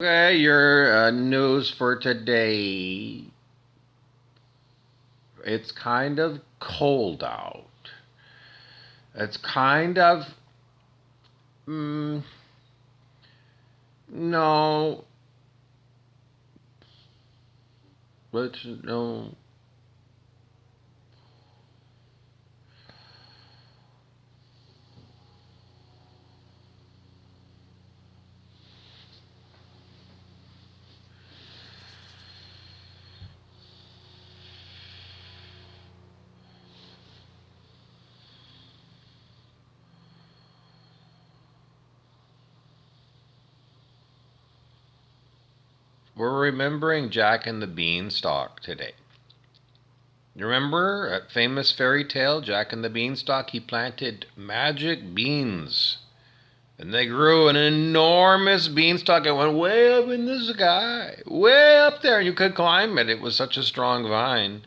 Okay, your news for today. It's kind of cold out. It's kind of mm, no, let's no. We're remembering Jack and the Beanstalk today. You remember that famous fairy tale, Jack and the Beanstalk? He planted magic beans. And they grew an enormous beanstalk. It went way up in the sky, way up there, and you could climb it. It was such a strong vine.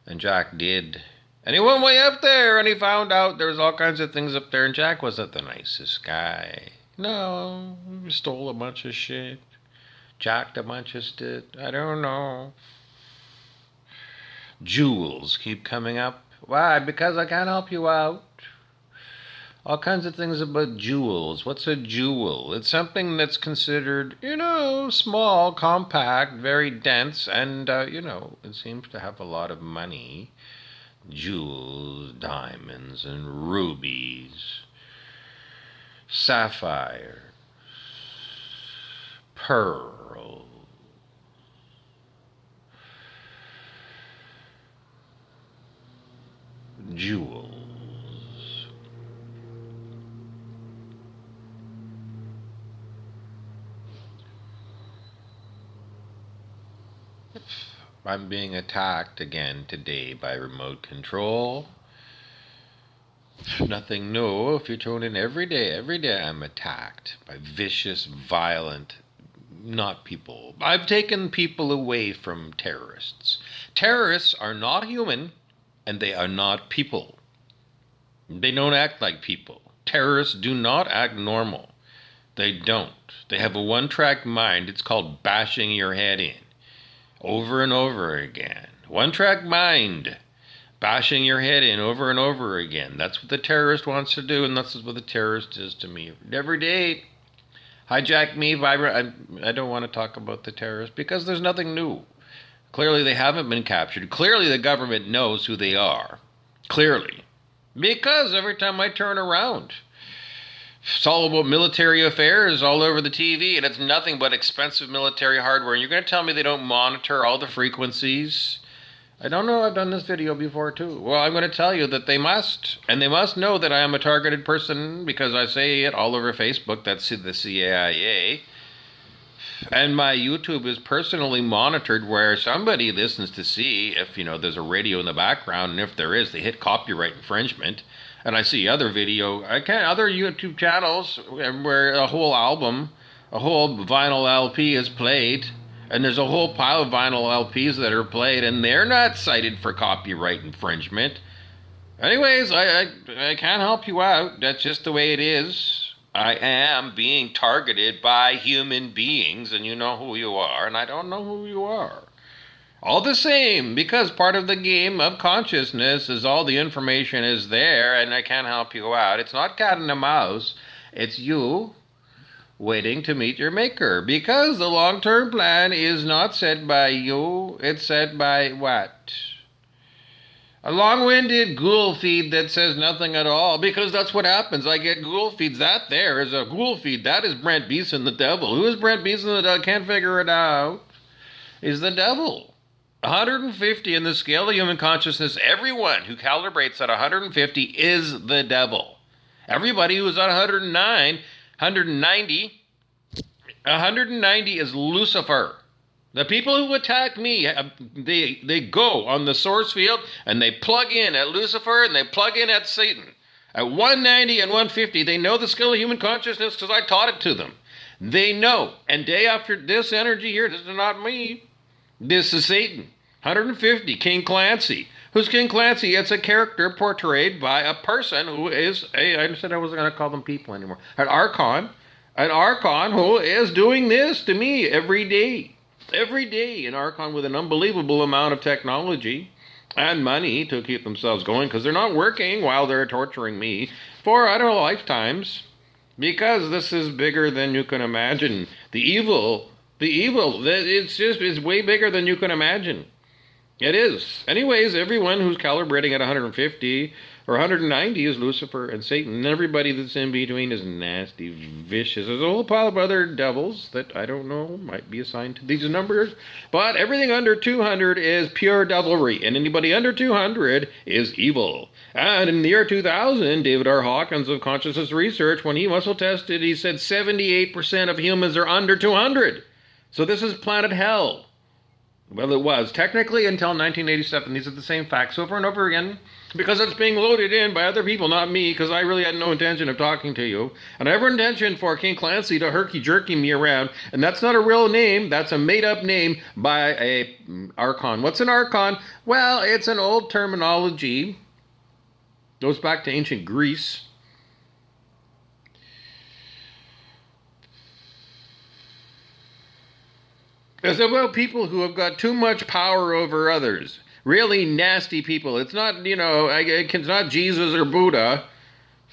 And Jack did. And he went way up there and he found out there was all kinds of things up there, and Jack wasn't the nicest guy. No, he stole a bunch of shit. Jacked a bunch of shit. I don't know. Jewels keep coming up. Why? Because I can't help you out. All kinds of things about jewels. What's a jewel? It's something that's considered, small, compact, very dense, and, it seems to have a lot of money. Jewels, diamonds, and rubies, sapphires, pearls, jewels. I'm being attacked again today by remote control. Nothing new. If you tune in every day I'm attacked by vicious, violent, not people. I've taken people away from terrorists. Terrorists are not human, and they are not people. They don't act like people. Terrorists do not act normal. They don't. They have a one-track mind. It's called bashing your head in. Over and over again. One-track mind. Bashing your head in over and over again. That's what the terrorist wants to do, and that's what the terrorist is to me. Every day, hijack me, vibrant. I don't want to talk about the terrorists because there's nothing new. Clearly, they haven't been captured. Clearly, the government knows who they are. Clearly. Because every time I turn around, it's all about military affairs all over the TV, and it's nothing but expensive military hardware. And you're going to tell me they don't monitor all the frequencies? I don't know, I've done this video before too. Well, I'm going to tell you that they must. And they must know that I am a targeted person because I say it all over Facebook. That's the CIA. And my YouTube is personally monitored where somebody listens to see if, there's a radio in the background. And if there is, they hit copyright infringement. And I see other other YouTube channels where a whole album, a whole vinyl LP is played. And there's a whole pile of vinyl LPs that are played, and they're not cited for copyright infringement. Anyways, I can't help you out. That's just the way it is. I am being targeted by human beings, and you know who you are, and I don't know who you are. All the same, because part of the game of consciousness is all the information is there, and I can't help you out. It's not cat and a mouse. It's you waiting to meet your maker, because the long-term plan is not set by you, it's set by what? A long-winded ghoul feed that says nothing at all, because that's what happens. I get ghoul feeds. That there is a ghoul feed. That is Brent Beeson, the devil. Who is Brent Beeson, the devil? Can't figure it out. Is the devil. 150 in the scale of human consciousness. Everyone who calibrates at 150 is the devil. Everybody who's at 190 is Lucifer. The people who attack me, they go on the source field and they plug in at Lucifer and they plug in at Satan. At 190 and 150, they know the skill of human consciousness because I taught it to them. They know. And day after this energy here, this is not me. This is Satan. 150, King Clancy. Who's King Clancy? It's a character portrayed by a person who is I said I wasn't going to call them people anymore. An archon. An Archon who is doing this to me every day. Every day, an Archon with an unbelievable amount of technology and money to keep themselves going because they're not working while they're torturing me for, I don't know, lifetimes. Because this is bigger than you can imagine. It's way bigger than you can imagine. It is. Anyways, everyone who's calibrating at 150 or 190 is Lucifer and Satan. And everybody that's in between is nasty, vicious. There's a whole pile of other devils that I don't know might be assigned to these numbers. But everything under 200 is pure devilry. And anybody under 200 is evil. And in the year 2000, David R. Hawkins of Consciousness Research, when he muscle tested, he said 78% of humans are under 200. So this is planet hell. Well, it was. Technically, until 1987, these are the same facts over and over again because it's being loaded in by other people, not me, because I really had no intention of talking to you. And I have intention for King Clancy to herky-jerky me around, and that's not a real name. That's a made-up name by a Archon. What's an Archon? Well, it's an old terminology. Goes back to ancient Greece. It's about people who have got too much power over others. Really nasty people. It's not, it's not Jesus or Buddha.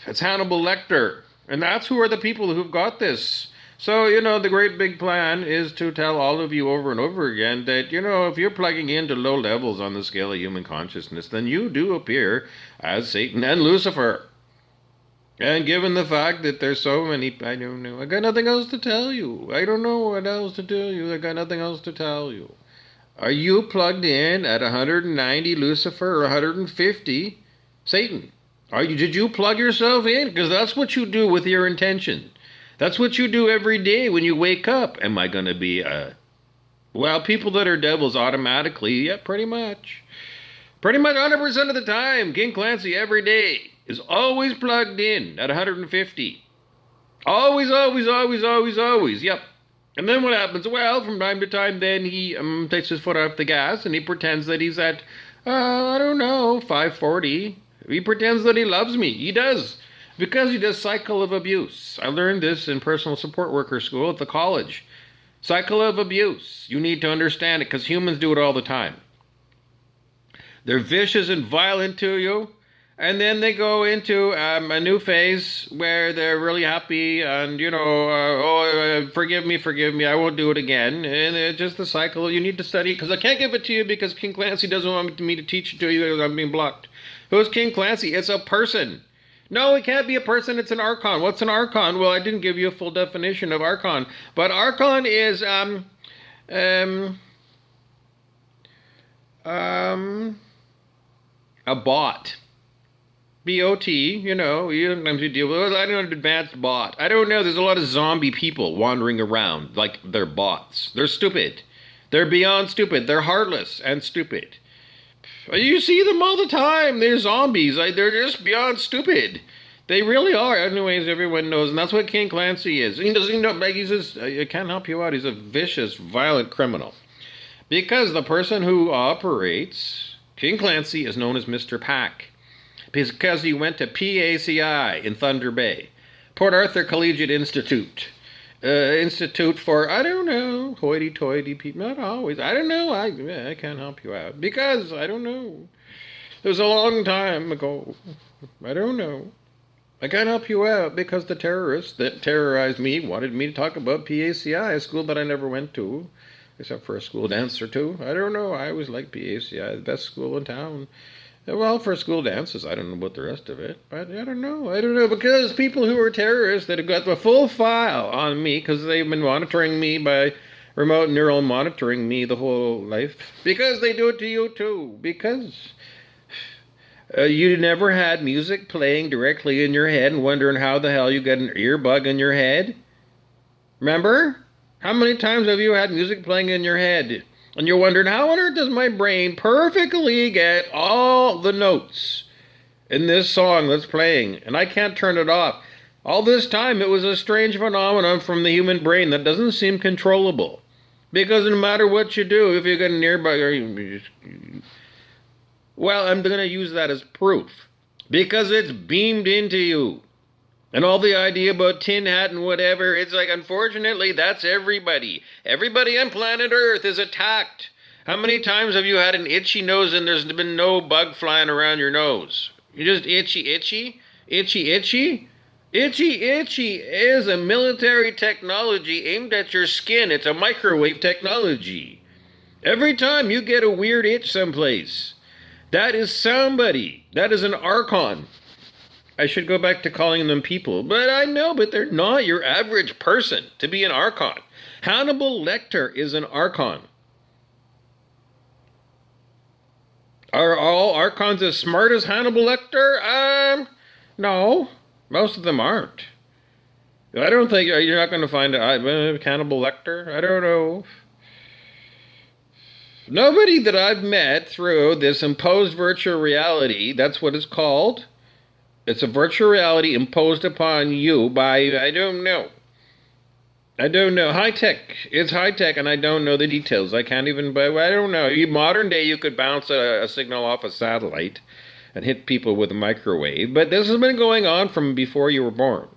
It's Hannibal Lecter. And that's who are the people who've got this. So, the great big plan is to tell all of you over and over again that, if you're plugging into low levels on the scale of human consciousness, then you do appear as Satan and Lucifer. And given the fact that there's so many, I don't know. I got nothing else to tell you. I don't know what else to tell you. I got nothing else to tell you. Are you plugged in at 190 Lucifer or 150 Satan? Did you plug yourself in? Because that's what you do with your intention. That's what you do every day when you wake up. Am I going to be people that are devils automatically, yeah, pretty much. Pretty much 100% of the time, King Clancy every day is always plugged in at 150. Always, always, always, always, always. Yep. And then what happens? Well, from time to time, then he takes his foot off the gas and he pretends that he's at, 540. He pretends that he loves me. He does. Because he does cycle of abuse. I learned this in personal support worker school at the college. Cycle of abuse. You need to understand it because humans do it all the time. They're vicious and violent to you. And then they go into a new phase where they're really happy and, forgive me, I won't do it again. And it's just the cycle you need to study because I can't give it to you because King Clancy doesn't want me to teach it to you because I'm being blocked. Who's King Clancy? It's a person. No, it can't be a person. It's an Archon. What's an Archon? Well, I didn't give you a full definition of Archon. But Archon is, a bot. B-O-T, sometimes you deal with, I don't know, an advanced bot. I don't know, there's a lot of zombie people wandering around like they're bots. They're stupid. They're beyond stupid. They're heartless and stupid. You see them all the time. They're zombies. They're just beyond stupid. They really are. Anyways, everyone knows, and that's what King Clancy is. He doesn't know, he says, I can't help you out. He's a vicious, violent criminal. Because the person who operates King Clancy is known as Mr. Pack. Because he went to PACI in Thunder Bay, Port Arthur Collegiate Institute. Institute for, I don't know, hoity-toity people. Not always. I don't know. I can't help you out. Because, I don't know. It was a long time ago. I don't know. I can't help you out because the terrorists that terrorized me wanted me to talk about PACI, a school that I never went to, except for a school dance or two. I don't know. I always liked PACI, the best school in town. Well, for school dances, I don't know about the rest of it, but I don't know, because people who are terrorists that have got the full file on me, because they've been monitoring me by remote neural monitoring me the whole life, because they do it to you too, because you never had music playing directly in your head and wondering how the hell you get an earbug in your head? Remember? How many times have you had music playing in your head? And you're wondering, how on earth does my brain perfectly get all the notes in this song that's playing? And I can't turn it off. All this time, it was a strange phenomenon from the human brain that doesn't seem controllable. Because no matter what you do, if you get an earbug, well, I'm going to use that as proof. Because it's beamed into you. And all the idea about tin hat and whatever, it's like, unfortunately, that's everybody. Everybody on planet Earth is attacked. How many times have you had an itchy nose and there's been no bug flying around your nose? You just itchy, itchy, itchy, itchy. Itchy Itchy is a military technology aimed at your skin. It's a microwave technology. Every time you get a weird itch someplace, that is somebody. That is an Archon. I should go back to calling them people, but I know, but they're not your average person to be an Archon. Hannibal Lecter is an Archon. Are all Archons as smart as Hannibal Lecter? No. Most of them aren't. I don't think you're not going to find Hannibal Lecter. I don't know. Nobody that I've met through this imposed virtual reality, that's what it's called. It's a virtual reality imposed upon you by, I don't know. High tech. It's high tech, and I don't know the details. I can't even, I don't know. Modern day, you could bounce a signal off a satellite and hit people with a microwave. But this has been going on from before you were born.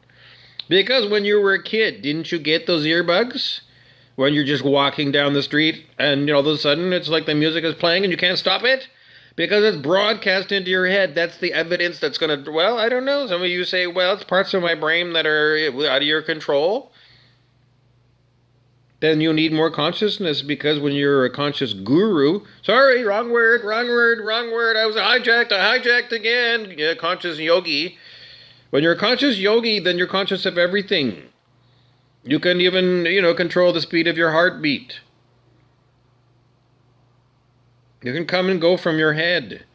Because when you were a kid, didn't you get those earbuds? When you're just walking down the street and all of a sudden it's like the music is playing and you can't stop it? Because it's broadcast into your head. That's the evidence that's going to, well, I don't know. Some of you say, well, it's parts of my brain that are out of your control. Then you need more consciousness, because when you're a conscious guru, sorry, wrong word, I hijacked again, conscious yogi. When you're a conscious yogi, then you're conscious of everything. You can even, control the speed of your heartbeat. You can come and go from your head.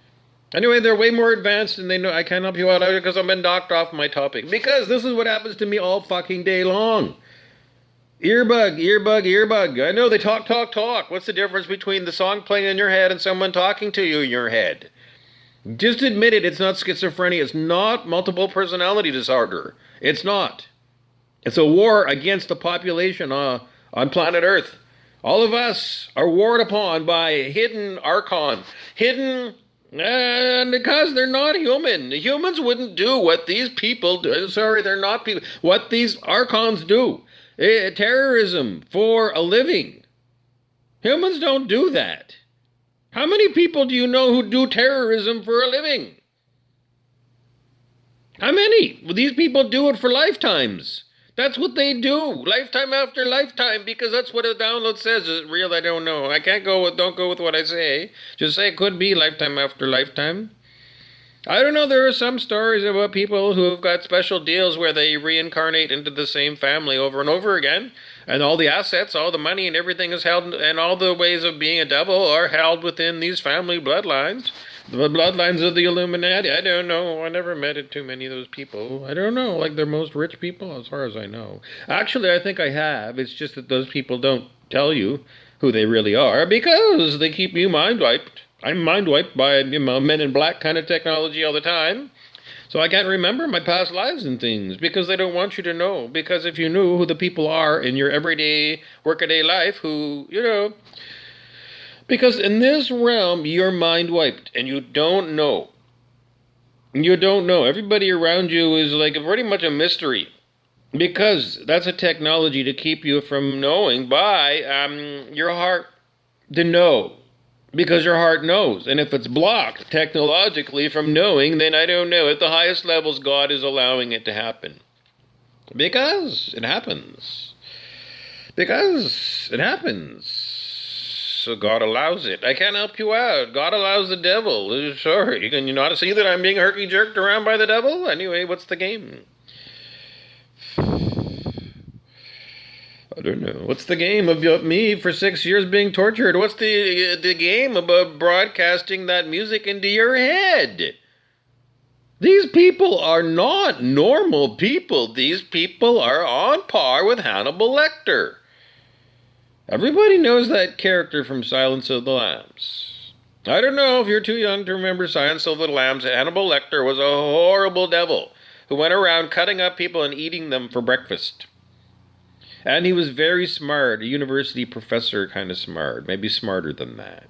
Anyway, they're way more advanced and they know I can't help you out because I've been knocked off my topic. Because this is what happens to me all fucking day long. Earbug. I know they talk. What's the difference between the song playing in your head and someone talking to you in your head? Just admit it. It's not schizophrenia. It's not multiple personality disorder. It's not. It's a war against the population on planet Earth. All of us are warred upon by hidden Archon. Hidden, because they're not human. Humans wouldn't do what these people do. Sorry, they're not people. What these Archons do. Terrorism for a living. Humans don't do that. How many people do you know who do terrorism for a living? How many? Well, these people do it for lifetimes. That's what they do, lifetime after lifetime, because that's what a download says. Is it real? I don't know. Don't go with what I say. Just say it could be lifetime after lifetime. I don't know, there are some stories about people who have got special deals where they reincarnate into the same family over and over again, and all the assets, all the money and everything is held, and all the ways of being a devil are held within these family bloodlines. The bloodlines of the Illuminati. I don't know. I never met too many of those people. I don't know, like they're most rich people, as far as I know. Actually, I think I have. It's just that those people don't tell you who they really are because they keep you mind-wiped. I'm mind-wiped by Men in Black kind of technology all the time. So I can't remember my past lives and things because they don't want you to know. Because if you knew who the people are in your everyday, workaday life who, because in this realm, you're mind-wiped and you don't know. You don't know. Everybody around you is like pretty much a mystery. Because that's a technology to keep you from knowing by your heart to know. Because your heart knows. And if it's blocked technologically from knowing, then I don't know. At the highest levels, God is allowing it to happen. Because it happens. So God allows it. I can't help you out. God allows the devil. Sorry. Can you not see that I'm being herky-jerked around by the devil? Anyway, what's the game? I don't know. What's the game about me for 6 years being tortured? What's the game about broadcasting that music into your head? These people are not normal people. These people are on par with Hannibal Lecter. Everybody knows that character from Silence of the Lambs. I don't know if you're too young to remember Silence of the Lambs. Hannibal Lecter was a horrible devil who went around cutting up people and eating them for breakfast. And he was very smart, a university professor kind of smart, maybe smarter than that.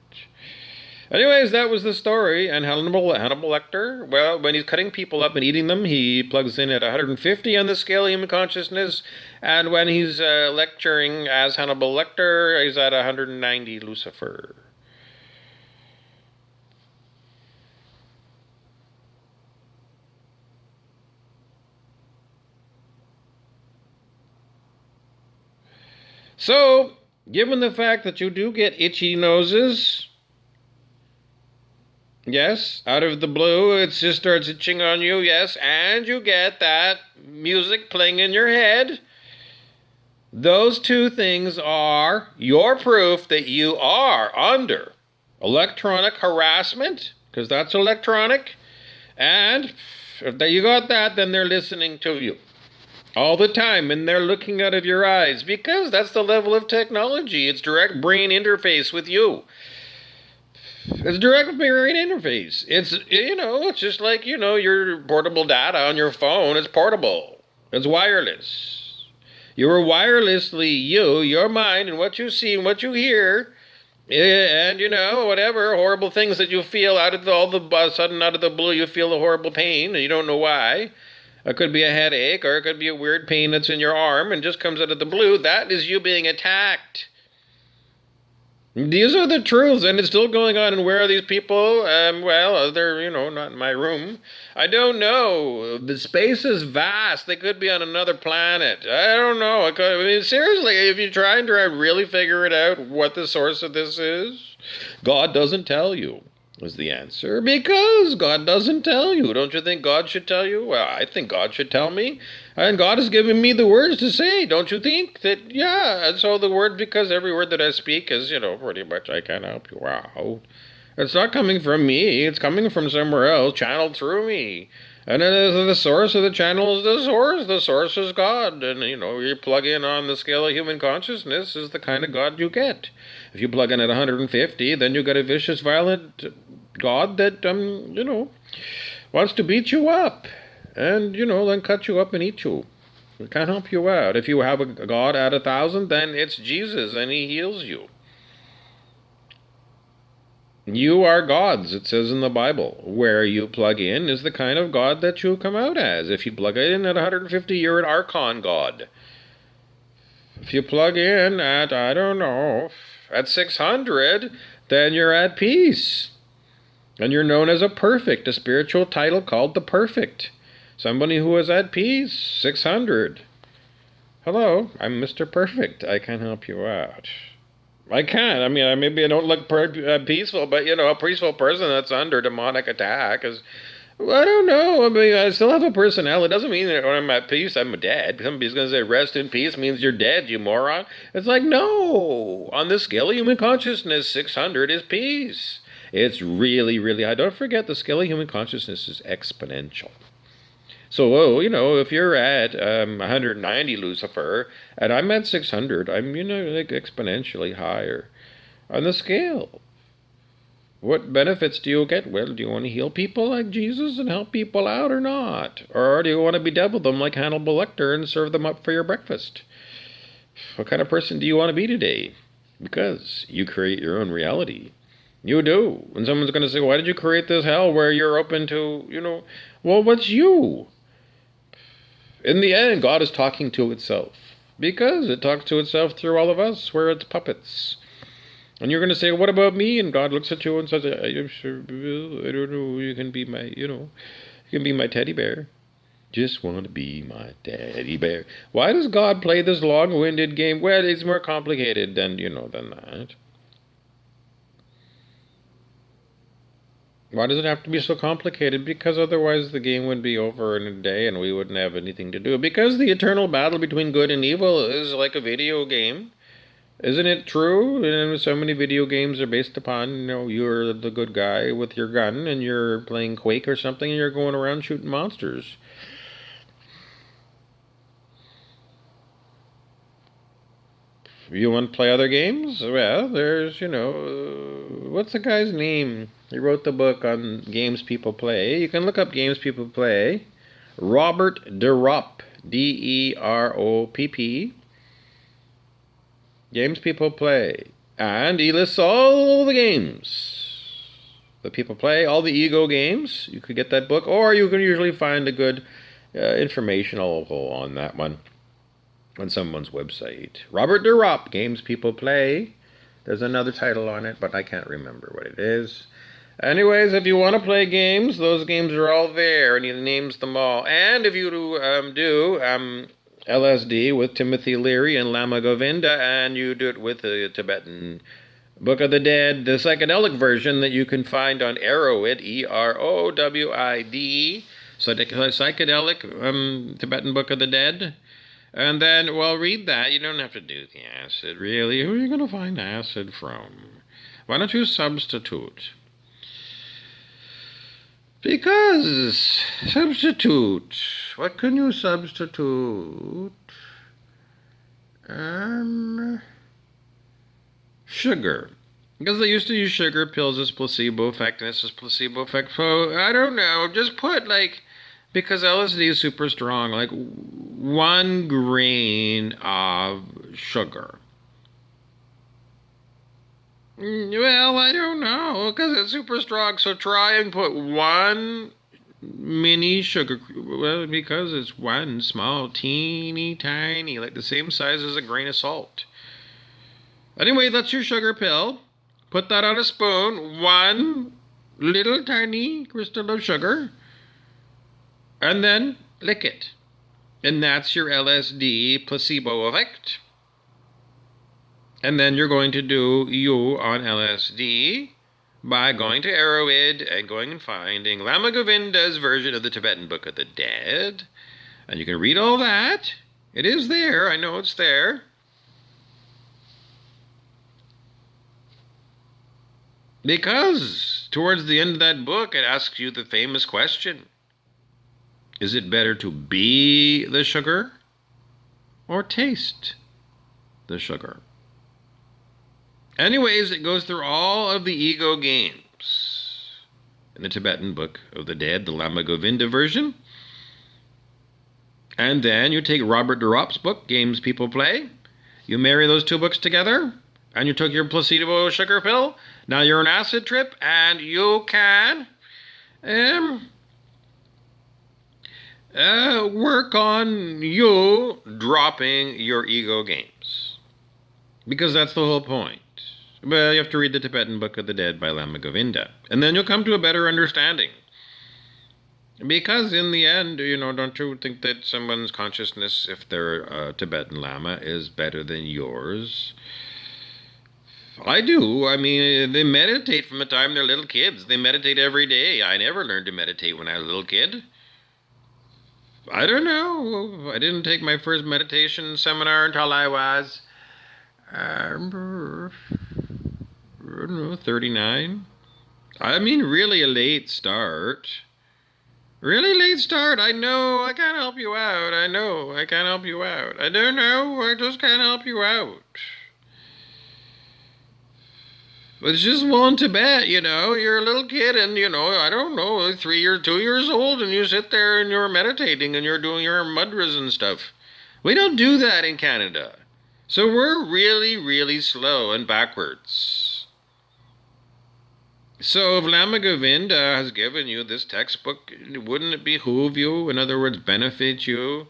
Anyways, that was the story. And Hannibal Lecter, well, when he's cutting people up and eating them, he plugs in at 150 on the scale of human consciousness. And when he's lecturing as Hannibal Lecter, he's at 190 Lucifer. So, given the fact that you do get itchy noses, yes, out of the blue, it just starts itching on you, yes, and you get that music playing in your head. Those two things are your proof that you are under electronic harassment, because that's electronic, and if you got that, then they're listening to you all the time, and they're looking out of your eyes, because that's the level of technology. It's direct brain interface with you. It's direct brain interface. It's just like, your portable data on your phone. It's portable. It's wireless. You are wirelessly your mind, and what you see and what you hear, and whatever horrible things that you feel out of sudden out of the blue, you feel the horrible pain, and you don't know why. It could be a headache, or it could be a weird pain that's in your arm and just comes out of the blue. That is you being attacked. These are the truths, and it's still going on. And where are these people? Well, they're, not in my room. I don't know. The space is vast. They could be on another planet. I don't know. Seriously, if you try and really figure it out, what the source of this is, God doesn't tell you, is the answer. Because God doesn't tell you. Don't you think God should tell you? Well, I think God should tell me. And God has given me the words to say. Don't you think that, yeah. And so the word, because every word that I speak is, pretty much I can help you out. It's not coming from me. It's coming from somewhere else, channeled through me. And it is the source of the channel is the source. The source is God. And, you plug in on the scale of human consciousness is the kind of God you get. If you plug in at 150, then you get a vicious, violent God that, wants to beat you up. And, then cut you up and eat you. It can't help you out. If you have a God at 1,000, then it's Jesus and he heals you. You are gods, it says in the Bible. Where you plug in is the kind of God that you come out as. If you plug in at 150, you're an Archon God. If you plug in at, at 600, then you're at peace. And you're known as a perfect, a spiritual title called the perfect. Somebody who is at peace, 600. Hello, I'm Mr. Perfect. I can help you out. I can. Maybe I don't look peaceful, but, a peaceful person that's under demonic attack is, I don't know. I still have a personality. It doesn't mean that when I'm at peace, I'm dead. Somebody's going to say rest in peace means you're dead, you moron. It's like, no. On the scale of human consciousness, 600 is peace. It's really, really high. Don't forget the scale of human consciousness is exponential. So, if you're at 190 Lucifer, and I'm at 600, I'm, exponentially higher on the scale. What benefits do you get? Well, do you want to heal people like Jesus and help people out or not? Or do you want to bedevil them like Hannibal Lecter and serve them up for your breakfast? What kind of person do you want to be today? Because you create your own reality. You do. And someone's going to say, why did you create this hell where you're open to, well, what's you? In the end, God is talking to itself. Because it talks to itself through all of us. We're its puppets. And you're going to say, what about me? And God looks at you and says, I'm sure, I don't know, you can be my, you can be my teddy bear. Just want to be my teddy bear. Why does God play this long-winded game? Well, it's more complicated than that. Why does it have to be so complicated? Because otherwise the game would be over in a day and we wouldn't have anything to do. Because the eternal battle between good and evil is like a video game. Isn't it true? And so many video games are based upon, you're the good guy with your gun and you're playing Quake or something and you're going around shooting monsters. You want to play other games? Well, there's, what's the guy's name? He wrote the book on games people play. You can look up games people play. Robert Deropp, Deropp. Games people play. And he lists all the games. The People Play, all the ego games. You could get that book, or you can usually find a good informational on that one on someone's website. Robert Durop, Games People Play. There's another title on it, but I can't remember what it is. Anyways, if you want to play games, those games are all there, and he names them all. And if you do LSD with Timothy Leary and Lama Govinda, and you do it with the Tibetan Book of the Dead, the psychedelic version that you can find on Erowid, Erowid, psychedelic Tibetan Book of the Dead. And then, well, read that. You don't have to do the acid, really. Who are you going to find acid from? Why don't you substitute? Because substitute. What can you substitute? Sugar. Because they used to use sugar pills as placebo effect, and this is placebo effect. So, I don't know. Just put, because LSD is super strong, 1 grain of sugar. Well, I don't know, because it's super strong. So try and put 1 mini sugar. Well, because it's 1 small, teeny, tiny, the same size as a grain of salt. Anyway, that's your sugar pill. Put that on a spoon. 1 little tiny crystal of sugar. And then lick it. And that's your LSD placebo effect. And then you're going to do you on LSD by going to Erowid and going and finding Lama Govinda's version of the Tibetan Book of the Dead. And you can read all that. It is there. I know it's there. Because towards the end of that book, it asks you the famous question. Is it better to be the sugar or taste the sugar? Anyways, it goes through all of the ego games in the Tibetan Book of the Dead, the Lama Govinda version. And then you take Robert Durop's book, Games People Play. You marry those 2 books together, and you took your placebo sugar pill. Now you're on acid trip, and you can work on you dropping your ego games. Because that's the whole point. Well, you have to read the Tibetan Book of the Dead by Lama Govinda. And then you'll come to a better understanding. Because in the end, don't you think that someone's consciousness, if they're a Tibetan Lama, is better than yours? I do. I mean, they meditate from the time they're little kids. They meditate every day. I never learned to meditate when I was a little kid. I don't know. I didn't take my first meditation seminar until I was 39. I mean, really a late start. Really late start. I know I can't help you out. I know I can't help you out. I don't know. I just can't help you out. But it's just one to bet, You're a little kid and, I don't know, 2 years old, and you sit there and you're meditating and you're doing your mudras and stuff. We don't do that in Canada. So we're really, really slow and backwards. So if Lama Govinda has given you this textbook, wouldn't it behoove you, in other words, benefit you,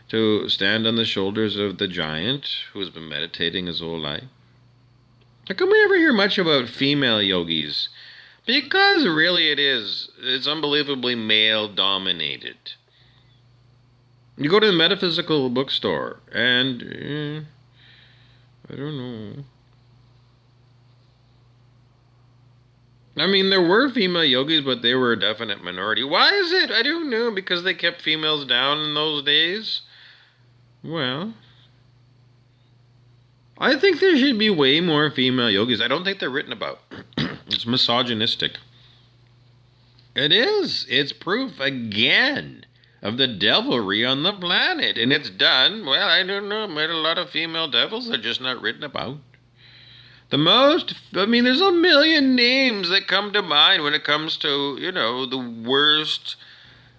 to stand on the shoulders of the giant who's been meditating his whole life? How come we never hear much about female yogis? Because really it's unbelievably male-dominated. You go to the metaphysical bookstore, and I don't know. I mean, there were female yogis, but they were a definite minority. Why is it? I don't know. Because they kept females down in those days? Well, I think there should be way more female yogis. I don't think they're written about. It's misogynistic. It is. It's proof, again, of the devilry on the planet. And it's done, well, I don't know, made a lot of female devils. They're just not written about. There's a million names that come to mind when it comes to, the worst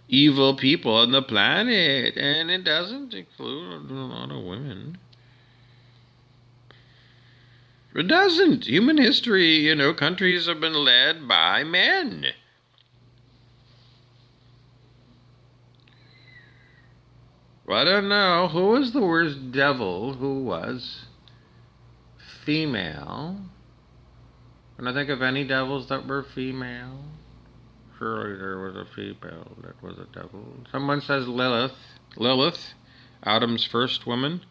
evil people on the planet. And it doesn't include a lot of women. It doesn't. Human history, countries have been led by men. Well, I don't know. Who was the worst devil who was female? Can I think of any devils that were female? Surely there was a female that was a devil. Someone says Lilith. Lilith, Adam's first woman.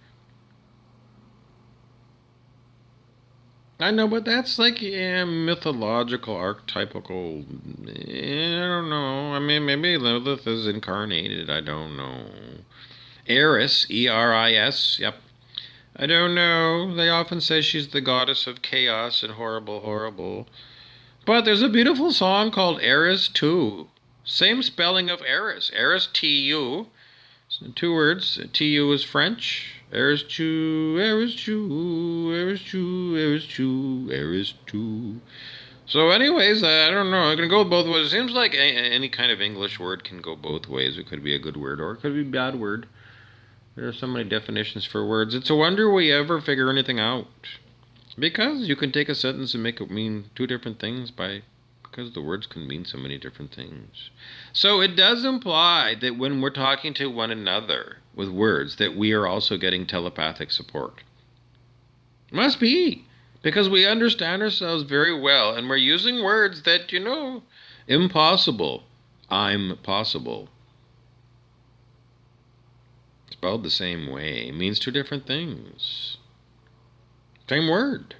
I know, but that's like mythological, archetypical. I don't know. I mean, maybe Lilith is incarnated. I don't know. Eris, Eris. Yep. I don't know. They often say she's the goddess of chaos and horrible, horrible. But there's a beautiful song called Eris 2. Same spelling of Eris. Eris, T-U. 2 words. T-U is French. Eris 2, Eris 2, Eris 2, Eris 2, Eris 2. So anyways, I don't know. I can go both ways. It seems like any kind of English word can go both ways. It could be a good word or it could be a bad word. There are so many definitions for words. It's a wonder we ever figure anything out. Because you can take a sentence and make it mean 2 different things because the words can mean so many different things. So it does imply that when we're talking to one another with words, that we are also getting telepathic support. Must be. Because we understand ourselves very well and we're using words that, impossible. I'm possible. Spelled the same way means 2 different things. Same word.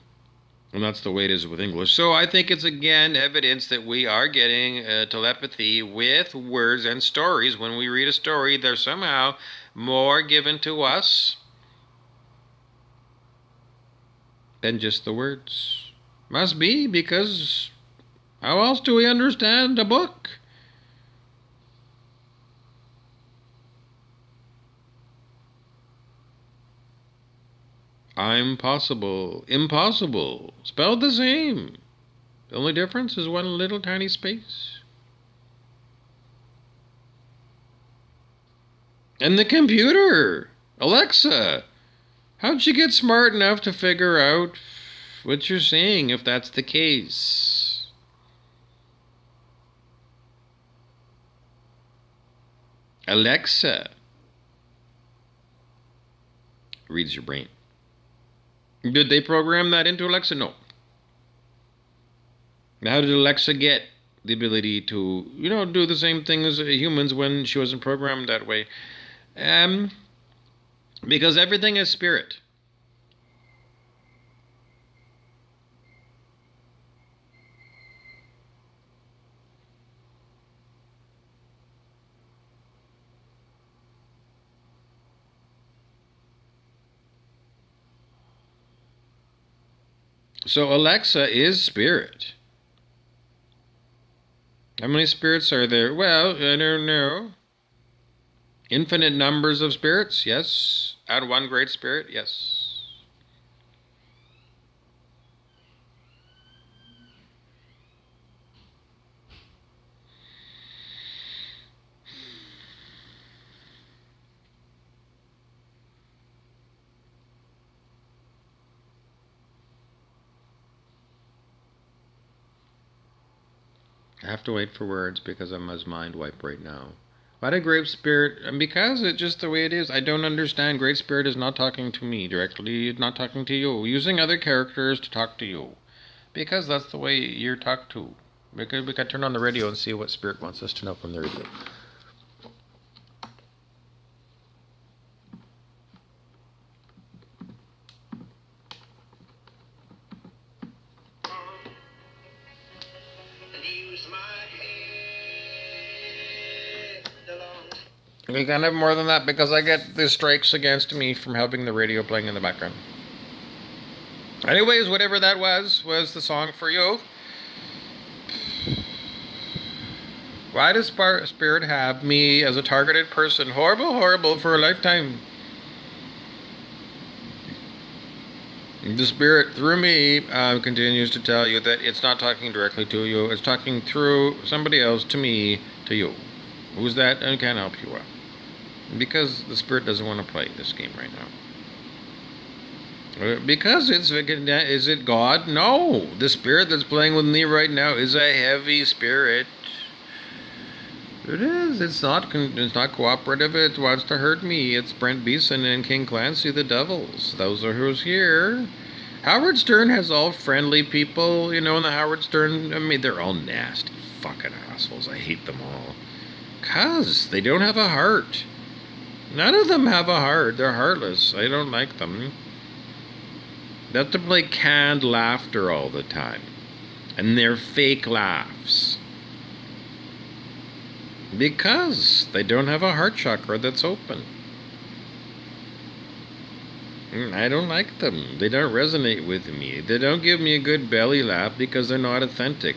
And that's the way it is with English. So I think it's again evidence that we are getting telepathy with words and stories. When we read a story, there's somehow more given to us than just the words. Must be, because how else do we understand a book? I'm possible. Impossible. Spelled the same. The only difference is one little tiny space. And the computer. Alexa. How'd you get smart enough to figure out what you're saying if that's the case? Alexa reads your brain. Did they program that into Alexa? No. How did Alexa get the ability to, do the same thing as humans when she wasn't programmed that way? Because everything is spirit. So Alexa is spirit. How many spirits are there? Well, I don't know. Infinite numbers of spirits? Yes. And one great spirit? Yes. I have to wait for words because I'm as mind wipe right now. Why did Great Spirit? And because it's just the way it is. I don't understand. Great Spirit is not talking to me directly. It's not talking to you. Using other characters to talk to you. Because that's the way you're talked to. We could turn on the radio and see what Spirit wants us to know from the radio. We can't have more than that because I get the strikes against me from having the radio playing in the background. Anyways, whatever that was the song for you. Why does Spirit have me as a targeted person? Horrible, horrible for a lifetime. The Spirit, through me, continues to tell you that it's not talking directly to you. It's talking through somebody else to me, to you. Who's that? I can't help you out. Because the Spirit doesn't want to play this game right now. Because is it God? No. The spirit that's playing with me right now is a heavy spirit. It is. It's not cooperative. It wants to hurt me. It's Brent Beeson and King Clancy, the Devils. Those are who's here. Howard Stern has all friendly people, in the Howard Stern. I mean, they're all nasty fucking assholes. I hate them all. 'Cause they don't have a heart. None of them have a heart. They're heartless. I don't like them. They have to play canned laughter all the time. And they're fake laughs. Because they don't have a heart chakra that's open. I don't like them. They don't resonate with me. They don't give me a good belly laugh because they're not authentic.